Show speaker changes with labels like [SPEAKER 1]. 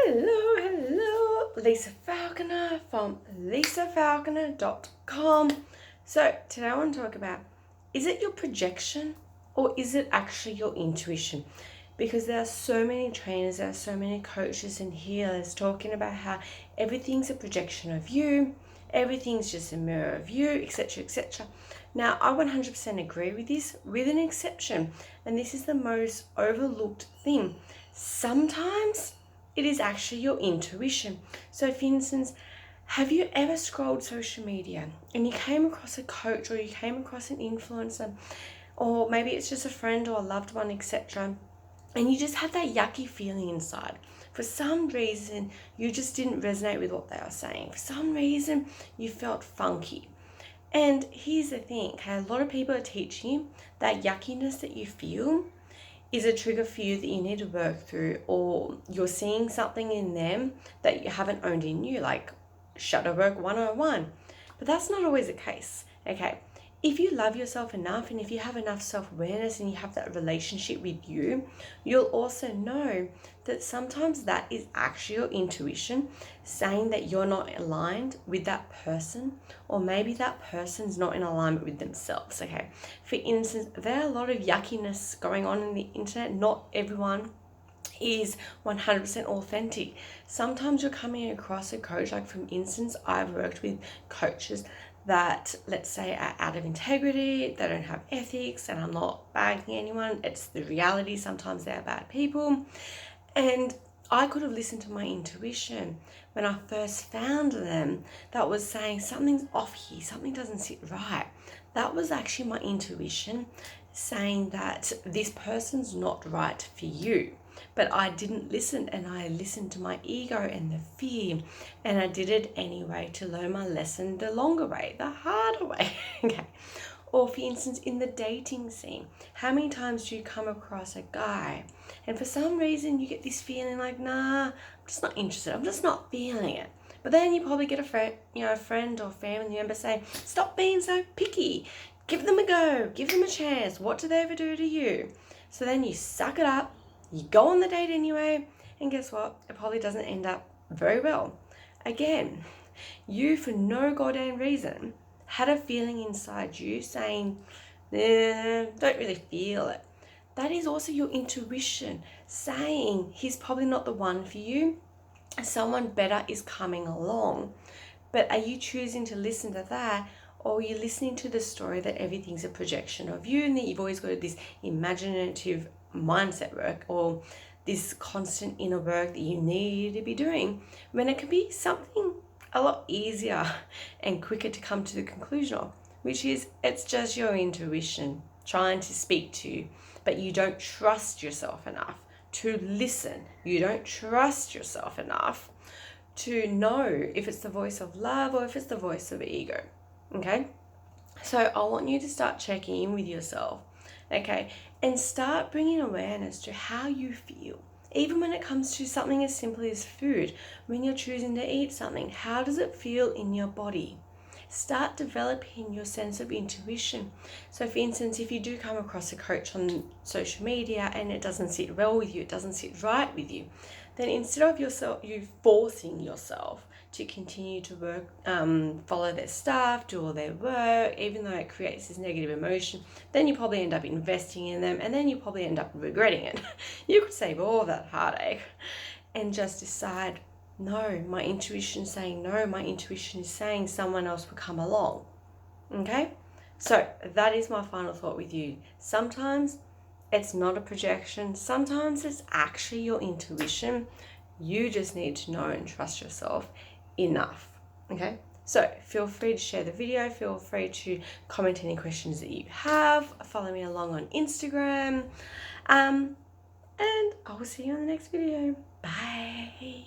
[SPEAKER 1] Hello, Lisa Falconer from lisafalconer.com. So today I want to talk about, is it your projection or is it actually your intuition? Because there are so many trainers, there are so many coaches and healers talking about how everything's a projection of you, everything's just a mirror of you, etc., etc. Now, I 100% agree with this, with an exception, and this is the most overlooked thing. Sometimes it is actually your intuition. So for instance, have you ever scrolled social media and you came across a coach or you came across an influencer, or maybe it's just a friend or a loved one, etc., and you just had that yucky feeling inside? For some reason, you just didn't resonate with what they were saying. For some reason, you felt funky. And here's the thing, okay, a lot of people are teaching you that yuckiness that you feel is a trigger for you that you need to work through, or you're seeing something in them that you haven't owned in you, like shadow work 101. But that's not always the case, okay? If you love yourself enough and if you have enough self-awareness and you have that relationship with you, you'll also know that sometimes that is actually your intuition saying that you're not aligned with that person, or maybe that person's not in alignment with themselves, okay? For instance, there are a lot of yuckiness going on in the internet. Not everyone is 100% authentic. Sometimes you're coming across a coach, like for instance, I've worked with coaches that, let's say, are out of integrity, they don't have ethics, and I'm not bagging anyone, it's the reality. Sometimes they're bad people. And I could have listened to my intuition when I first found them that was saying something's off here, something doesn't sit right. That was actually my intuition saying that this person's not right for you. But I didn't listen, and I listened to my ego and the fear, and I did it anyway to learn my lesson the longer way, the harder way. Okay. Or for instance, in the dating scene, how many times do you come across a guy and for some reason you get this feeling like, nah, I'm just not interested, I'm just not feeling it. But then you probably get a friend or family member say, stop being so picky, give them a go, give them a chance, what do they ever do to you? So then you suck it up, you go on the date anyway, and guess what? It probably doesn't end up very well. Again, you, for no goddamn reason, had a feeling inside you saying, don't really feel it. That is also your intuition saying he's probably not the one for you. Someone better is coming along. But are you choosing to listen to that, or are you listening to the story that everything's a projection of you and that you've always got this imaginative mindset work, or this constant inner work that you need to be doing, when it can be something a lot easier and quicker to come to the conclusion of, which is it's just your intuition trying to speak to you, but you don't trust yourself enough to listen. You don't trust yourself enough to know if it's the voice of love or if it's the voice of ego, okay? So I want you to start checking in with yourself, okay, and start bringing awareness to how you feel. Even when it comes to something as simple as food, when you're choosing to eat something, how does it feel in your body? Start developing your sense of intuition. So for instance, if you do come across a coach on social media and it doesn't sit well with you, it doesn't sit right with you, then instead of you forcing yourself to continue to work, follow their stuff, do all their work, even though it creates this negative emotion, then you probably end up investing in them, and then you probably end up regretting it. You could save all that heartache and just decide, no, my intuition is saying no, my intuition is saying someone else will come along. Okay? So that is my final thought with you. Sometimes it's not a projection. Sometimes it's actually your intuition. You just need to know and trust yourself enough. Okay? So feel free to share the video. Feel free to comment any questions that you have. Follow me along on Instagram. And I will see you in the next video. Bye.